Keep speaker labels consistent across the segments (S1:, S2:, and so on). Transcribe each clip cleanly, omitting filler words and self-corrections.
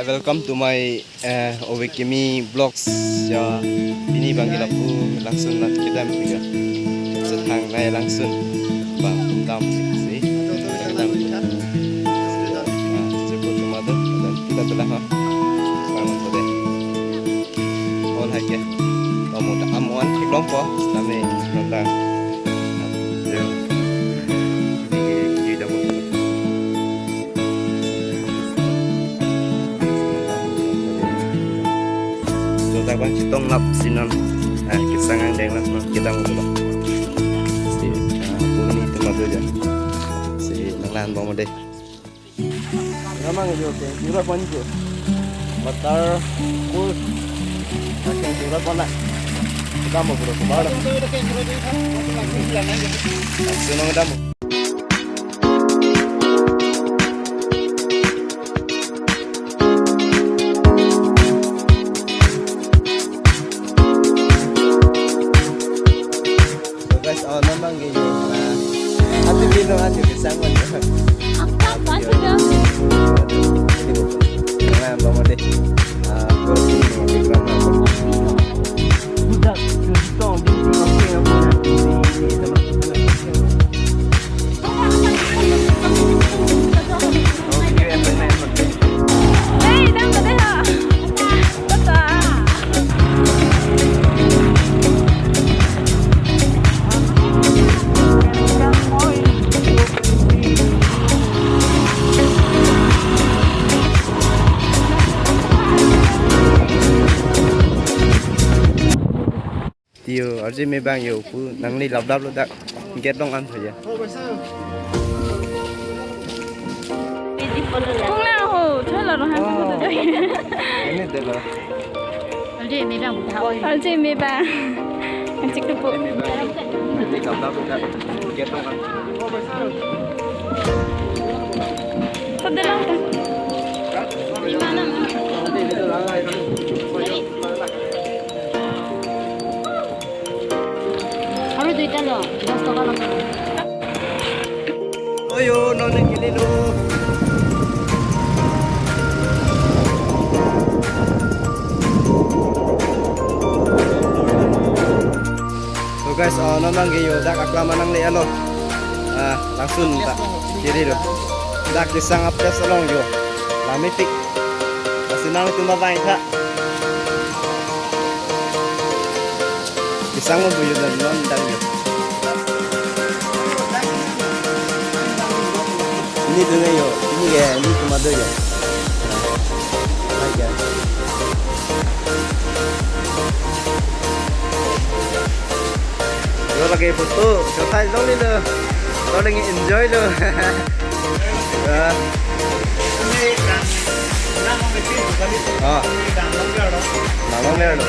S1: welcome to my Ovekimi vlogs. Ya, ini bangkit aku langsung nak kita juga. Setang naik langsung bang tam sih. Tam. Cukup cuma tu dan kita telah bangun tadi. All haja. Kamu tak amuan kelompok, kami kelompok. Bang citong lap sinon kisangan dengan kita ngobrol si ini tempat aja si nanglan bang mode namang jo ke jura panjo matar kul akan jura pana kita mau bro bala senang damu memang gitu. Hati bilang aja kesangan.
S2: Apa sudah?
S1: Nah, bawa deh. Kursi di kamar. Budak justong di sini yang mana? Di tempat Yo, ở trên mấy bang yo, cứ nắng đi lọc đắp luôn đã, kết đông ăn thôi vậy.
S2: Không nào hồ, thôi là nó hay không được đấy.
S1: Ini được rồi.
S2: Ở trên mấy bang thôi. Ở trên mấy bang, anh chỉ được bộ.
S1: Đi lọc đắp luôn đã, kết đông ăn.
S2: Có được không? Đi mà nè.
S1: Oh yo, nonton gini lo. So guys, nonton gini yo, dak aku manang le alo. Langsung tak kiri lo. Dak kisang apa salong yo. Kami pik. Masih nang itu mabay tak. Kisang mo buyo dan nonton yo. Ini dengan yo, ini cuma dua ya. Baik ya. Yo lagi foto, coba dong ni lo. Kau lagi enjoy lo.
S3: Ini kan, nama mesin kali.
S1: Ah,
S3: Ini kan longgar lo.
S1: nama merah lo.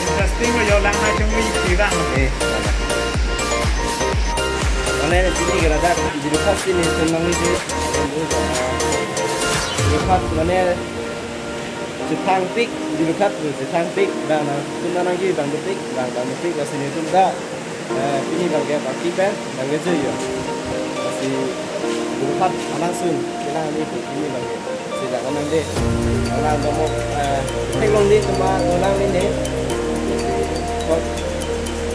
S3: Interesting lo, yo lang macam ni kira.
S1: Mana sini kira dah di dekat sini senang ni je. Di dekat mana Jepang pik di dekat tu Jepang pik dan tuna lagi bang pik kat sini tu dah. Ini bagian kaki pen dan kerja ya. Masih di dekat langsung kita ni ini bagian. Tidak orang deh. Orang kamu tengok ni cuma orang ni deh. Kau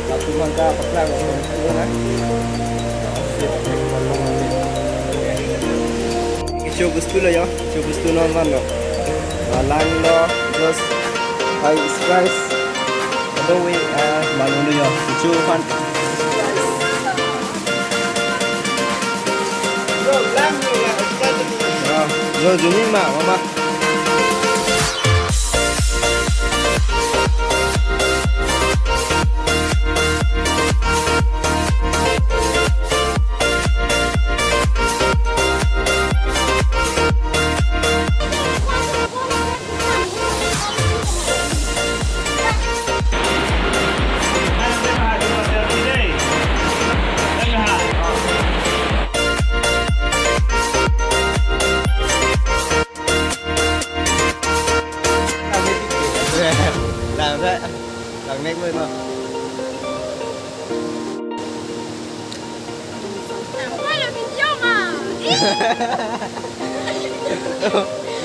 S1: satu mangga pekerja orang kan. Coba dulu ya, coba dulu nonton lo. Lang lo, terus high spice, atau malu dulu ya, coba kan.
S3: Lang lo ya,
S1: Lo jadi mama. Làm vậy, thằng nét lên mà.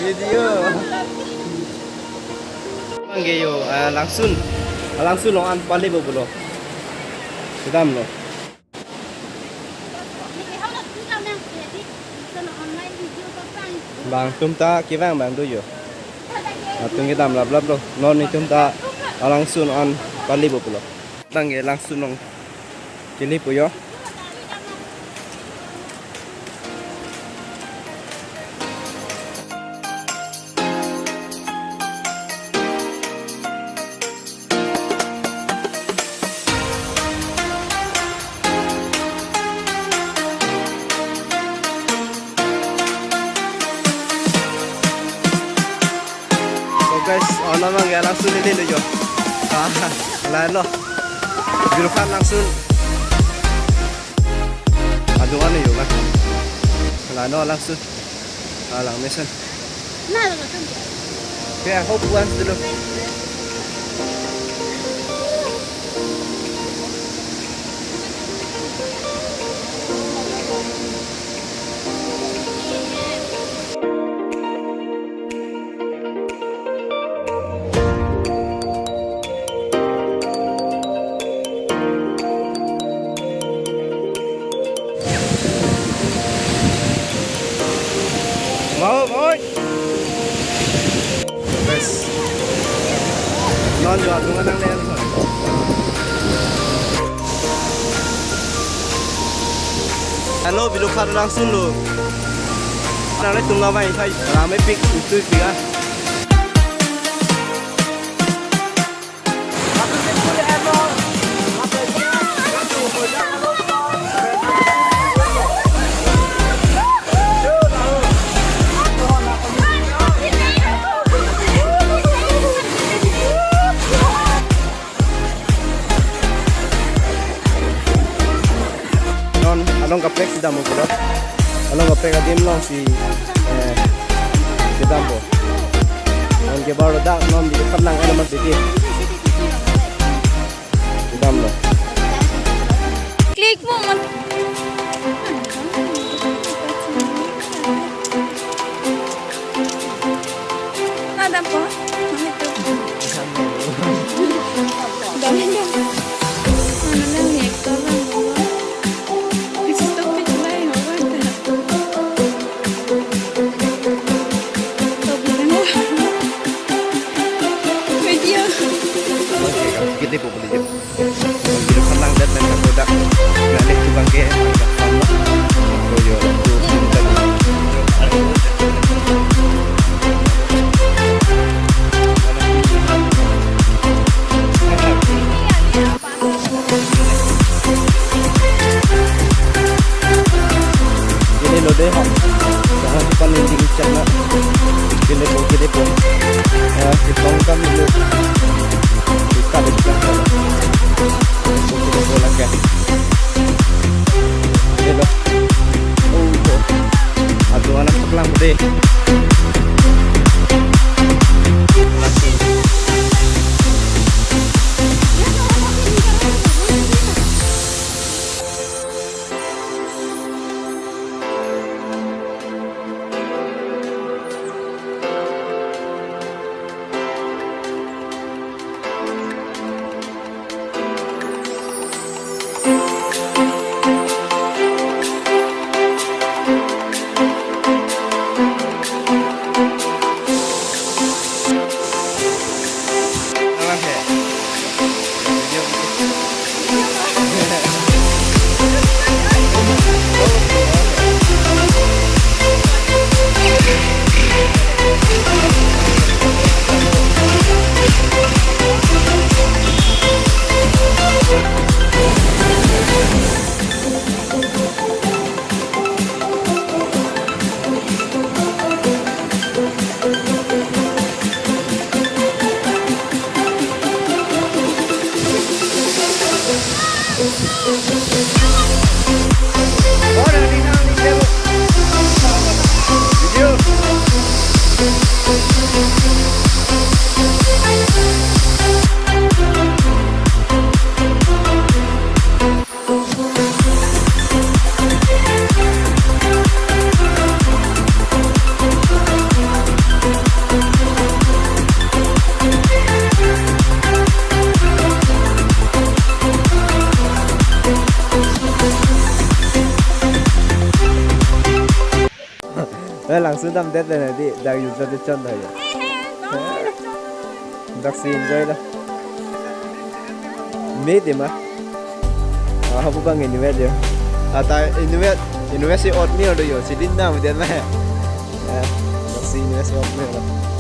S1: Video. Manggil yo langsung lo an pali bobo. Sedam lo. Bang chúng ta kia vang bang tu yo. Tung kita lap lap lo. Non ni chúng ta langsung an pali bobo. Manggil langsung nong kili puyo. Guys, namang langsung ini lo. Lain lo. Jurukan langsung. Aduan yo kan. Lain langsung. Lang mesan.
S2: Nah, lo kan.
S1: Kaya hope once dulu. Mau. Guys. Non jual dengan nang len. Halo, bilu khar langsung lo. Nang le tungga mai thai ramai pik itu pika. Along kaplek si damo ko. Along kaplek adim long si damo. Ang gebaro da nom di kaplang ano magbiti. Si damo.
S2: Klik mo man. Ada po? Dami niya. Ano lang hektar lang.
S1: Kita pun boleh jumpa. Bila senang dan memang produk galis tu bangke agak sama. Koyo tu ini lo deh. Jangan lupa landing channel. Kita pun. Kita kami lu. Kita berjalan. Kita bola kan. Hello. Oh. Aduh anak sebelah muda. langsung đâm tết này đi đang dùng cho chân này đặc xin chơi đó mít đi mà không có bằng người đi tại University of Oatmeal rồi xin đi nào mà đến mẹ đặc xin University of Oatmeal